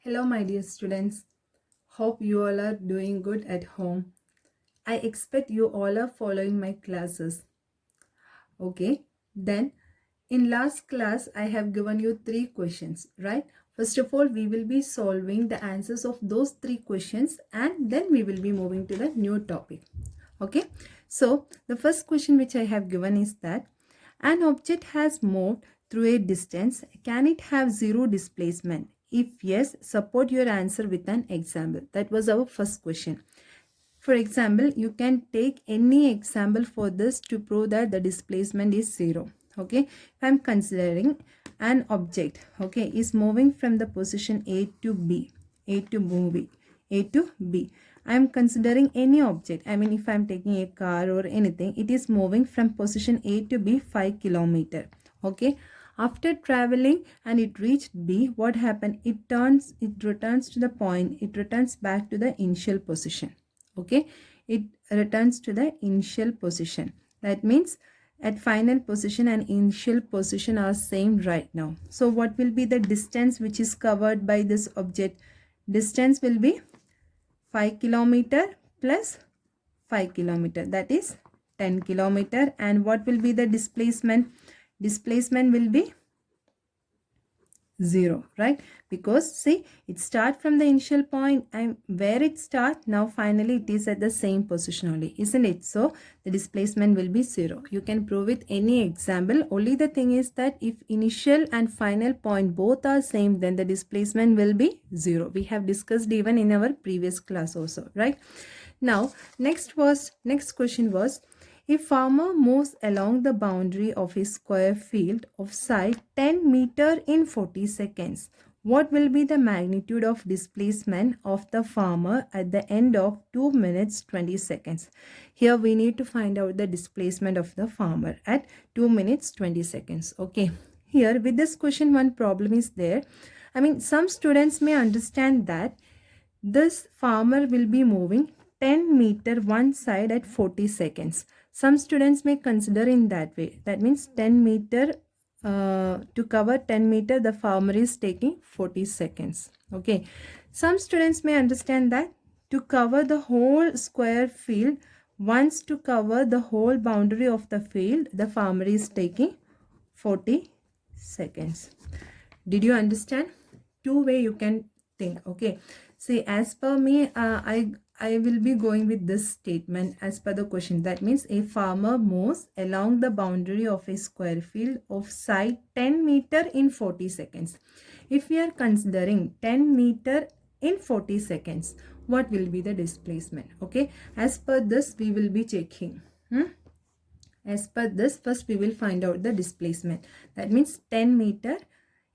Hello, my dear students. Hope you all are doing good at home. I expect you all are following my classes. Okay, then in last class, I have given you 3 questions, right? First of all, we will be solving the answers of those 3 questions and then we will be moving to the new topic. Okay, so the first question which I have given is that an object has moved through a distance. Can it have zero displacement? If yes, support your answer with an example. That was our first question. For example, you can take any example for this to prove that the displacement is zero. Okay, if I'm considering an object, okay, is moving from the position A to B, A to movie, A to B. I am considering any object. I mean, if I am taking a car or anything, it is moving from position A to B 5 kilometer. Okay. After traveling and it reached B, what happened? It returns to the point. It returns back to the initial position. Okay. It returns to the initial position. That means at final position and initial position are same right now. So what will be the distance which is covered by this object? Distance will be 5 kilometer plus 5 kilometer, that is 10 kilometer. And what will be the displacement? Displacement will be 0, right? Because see, it start from the initial point and where it start, now finally it is at the same position only, isn't it? So the displacement will be 0. You can prove with any example. Only the thing is that if initial and final point both are same, then the displacement will be 0. We have discussed even in our previous class also, right? Now next question was, if farmer moves along the boundary of his square field of site 10 meter in 40 seconds, what will be the magnitude of displacement of the farmer at the end of 2 minutes 20 seconds? Here we need to find out the displacement of the farmer at 2 minutes 20 seconds. Okay. Here with this question, one problem is there. I mean, some students may understand that this farmer will be moving 10 meter one side at 40 seconds. Some students may consider in that way. That means 10 meter, to cover 10 meter, the farmer is taking 40 seconds. Okay. Some students may understand that to cover the whole square field, once to cover the whole boundary of the field, the farmer is taking 40 seconds. Did you understand? Two way you can think. Okay. See, as per me, I will be going with this statement as per the question. That means a farmer moves along the boundary of a square field of side 10 meter in 40 seconds. If we are considering 10 meter in 40 seconds, what will be the displacement? Okay. As per this, we will be checking. As per this, first we will find out the displacement. That means 10 meter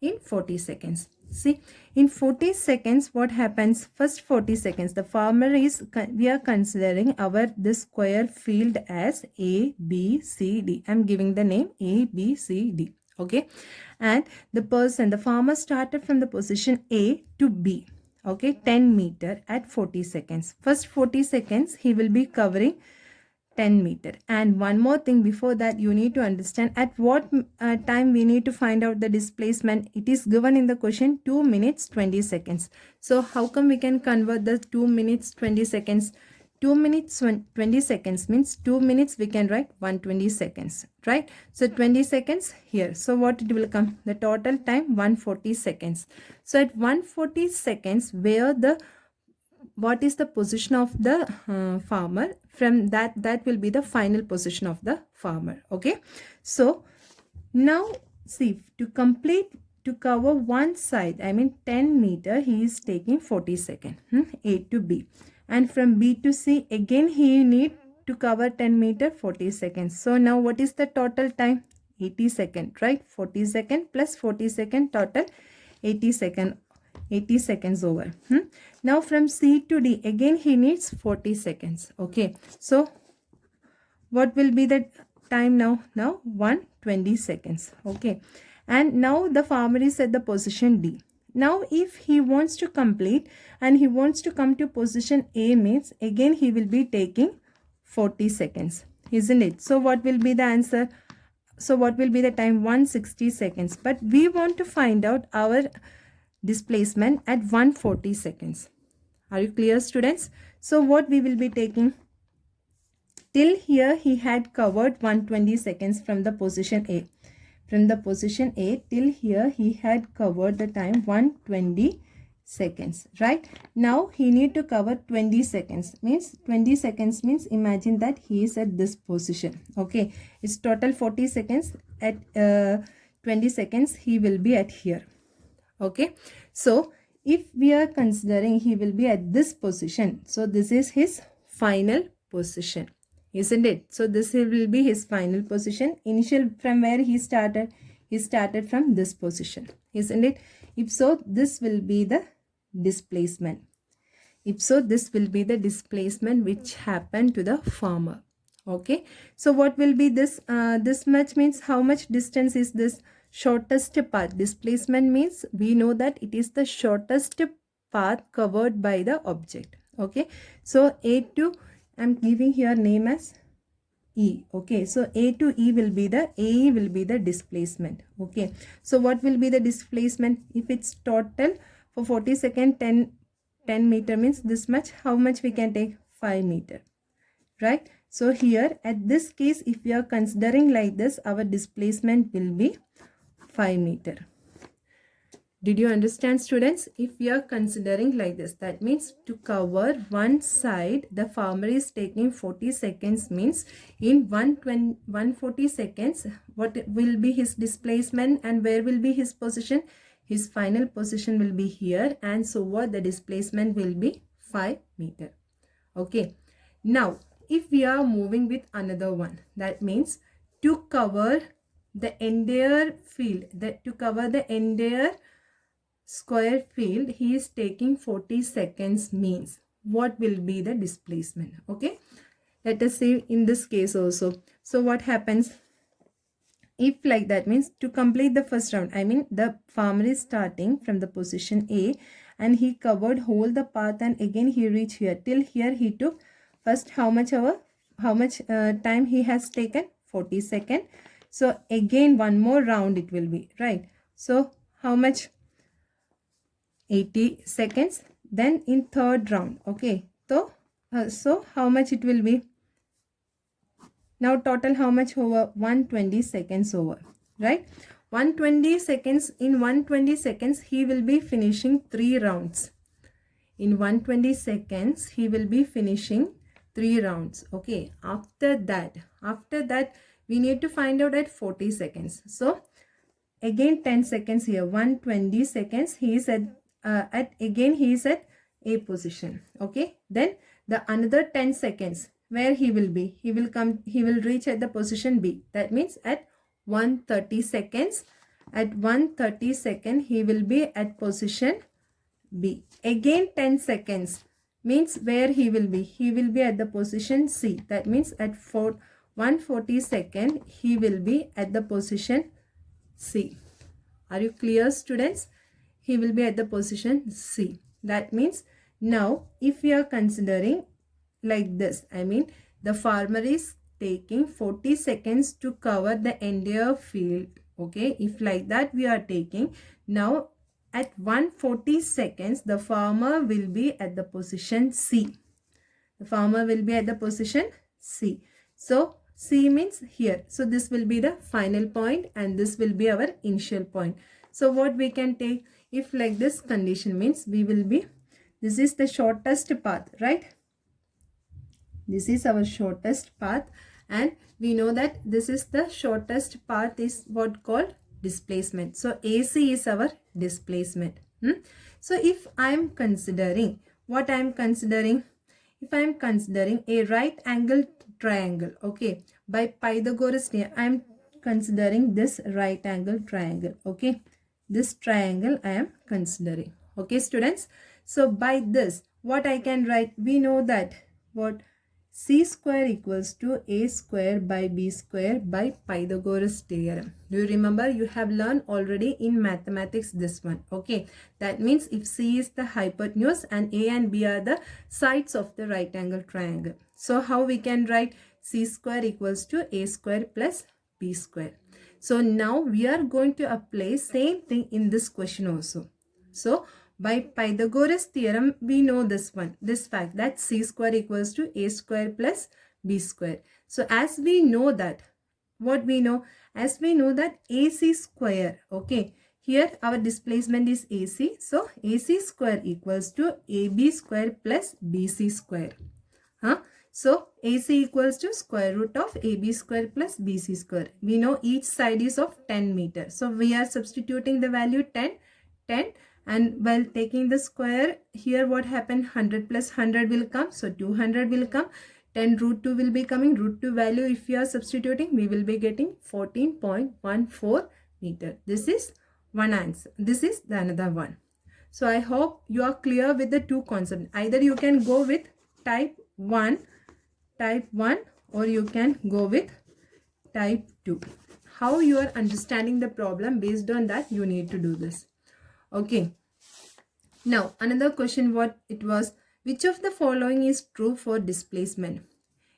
in 40 seconds. See, in 40 seconds, what happens? First 40 seconds, the farmer is, we are considering this square field as A, B, C, D. I'm giving the name A, B, C, D. Okay. And the farmer started from the position A to B. Okay. 10 meter at 40 seconds. First 40 seconds, he will be covering 10 meter. And one more thing before that, you need to understand at what time we need to find out the displacement. It is given in the question 2 minutes 20 seconds. So how come we can convert the 2 minutes 20 seconds? 2 minutes 20 seconds means 2 minutes we can write 120 seconds, right? So 20 seconds here. So what it will come? The total time 140 seconds. So at 140 seconds, what is the position of the farmer? From that will be the final position of the farmer. Okay. So now see, to cover one side, I mean 10 meter, he is taking 40 seconds. A to B. And from B to C, again he need to cover 10 meter 40 seconds. So now what is the total time? 80 seconds, right? 40 seconds plus 40 seconds, total 80 seconds. 80 seconds over. Now from C to D, again he needs 40 seconds. Okay. So what will be the time now? Now 120 seconds. Okay. And now the farmer is at the position D. Now if he wants to complete and he wants to come to position A, means again he will be taking 40 seconds. Isn't it? So what will be the answer? So what will be the time? 160 seconds. But we want to find out our displacement at 140 seconds. Are you clear, students? So what we will be taking? Till here he had covered 120 seconds from the position A. From the position A till here he had covered the time 120 seconds, right? Now he need to cover 20 seconds. Means 20 seconds means imagine that he is at this position. Okay, it's total 40 seconds. At 20 seconds he will be at here. Okay, so if we are considering he will be at this position, so this is his final position, isn't it? So this will be his final position. Initial from where he started from this position, isn't it? If so, this will be the displacement. If so, this will be the displacement which happened to the farmer. Okay, so what will be this? This much means how much distance is this? Shortest path. Displacement means we know that it is the shortest path covered by the object. Okay, so A to, I'm giving here name as E. Okay, so A to E will be the AE will be the displacement. Okay, so what will be the displacement? If it's total for 40 seconds 10 meter means this much, how much we can take? 5 meter, right? So here at this case, if we are considering like this, our displacement will be 5 meter. Did you understand, students? If we are considering like this, that means to cover one side, the farmer is taking 40 seconds means in 140 seconds, what will be his displacement and where will be his position? His final position will be here, and so what, the displacement will be 5 meter. Okay. Now, if we are moving with another one, that means to cover the entire field, to cover the entire square field, he is taking 40 seconds means what will be the displacement? Okay, let us see in this case also. So what happens if like that means to complete the first round, I mean the farmer is starting from the position A and he covered whole the path and again he reached here. Till here he took first how much time he has taken? 40 seconds. So again one more round it will be, right? So how much? 80 seconds. Then in third round, okay, so how much it will be? Now total how much over? 120 seconds over, right? 120 seconds. In 120 seconds he will be finishing 3 rounds. In 120 seconds he will be finishing 3 rounds. Okay, after that we need to find out at 40 seconds. So again 10 seconds here. 120 seconds he is he is at A position. Okay, then the another 10 seconds where he will be? He will reach at the position B. That means at 130 seconds. At 130 seconds he will be at position B. Again 10 seconds means where he will be? He will be at the position C. That means at 140 seconds he will be at the position C. Are you clear, students? He will be at the position C. That means now if we are considering like this, I mean the farmer is taking 40 seconds to cover the entire field. Okay, if like that we are taking, now at 140 seconds the farmer will be at the position C. The farmer will be at the position C. So C means here. So this will be the final point and this will be our initial point. So what we can take? If like this condition means we will be, this is the shortest path, right? This is our shortest path and we know that this is the shortest path is what called displacement. So AC is our displacement. So if I am considering, what I am considering? If I am considering a right angle triangle, okay, by Pythagoras theorem, I am considering this right angle triangle, okay. This triangle I am considering. Okay, students. So by this, what I can write? We know that what C square equals to A square by B square by Pythagoras theorem. Do you remember? You have learned already in mathematics this one. Okay. That means if C is the hypotenuse and A and B are the sides of the right angle triangle. So how we can write? C square equals to A square plus B square. So now we are going to apply same thing in this question also. So by Pythagoras theorem, we know this fact that c square equals to a square plus b square. So as we know that, what we know? As we know that AC square, okay, here our displacement is AC. So AC square equals to AB square plus BC square. So AC equals to square root of AB square plus BC square. We know each side is of 10 meters. So we are substituting the value 10, 10. And while taking the square, here what happened? 100 plus 100 will come. So 200 will come. 10 root 2 will be coming. Root 2 value, if you are substituting, we will be getting 14.14 meter. This is one answer. This is the another one. So I hope you are clear with the two concepts. Either you can go with type 1 or you can go with type 2. How you are understanding the problem, based on that you need to do this. Okay. Now another question, what it was, which of the following is true for displacement?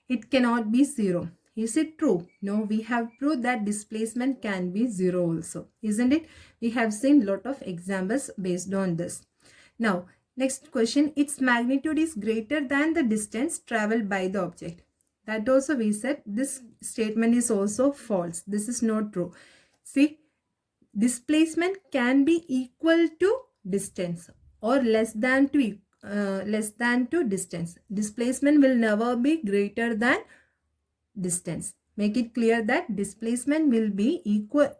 It cannot be 0. Is it true? No, we have proved that displacement can be 0 also, isn't it? We have seen lot of examples based on this. Now next question, its magnitude is greater than the distance traveled by the object. That also we said this statement is also false. This is not true. See, displacement can be equal to distance or less than to distance. Displacement will never be greater than distance. Make it clear that displacement can be equal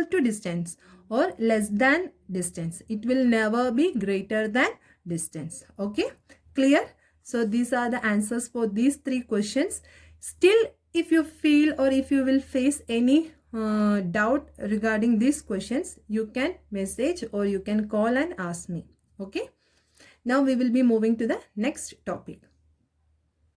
to distance or less than distance. It will never be greater than distance. Okay, clear? So these are the answers for these three questions. Still, if you feel or if you will face any doubt regarding these questions, you can message or you can call and ask me. Okay, now we will be moving to the next topic.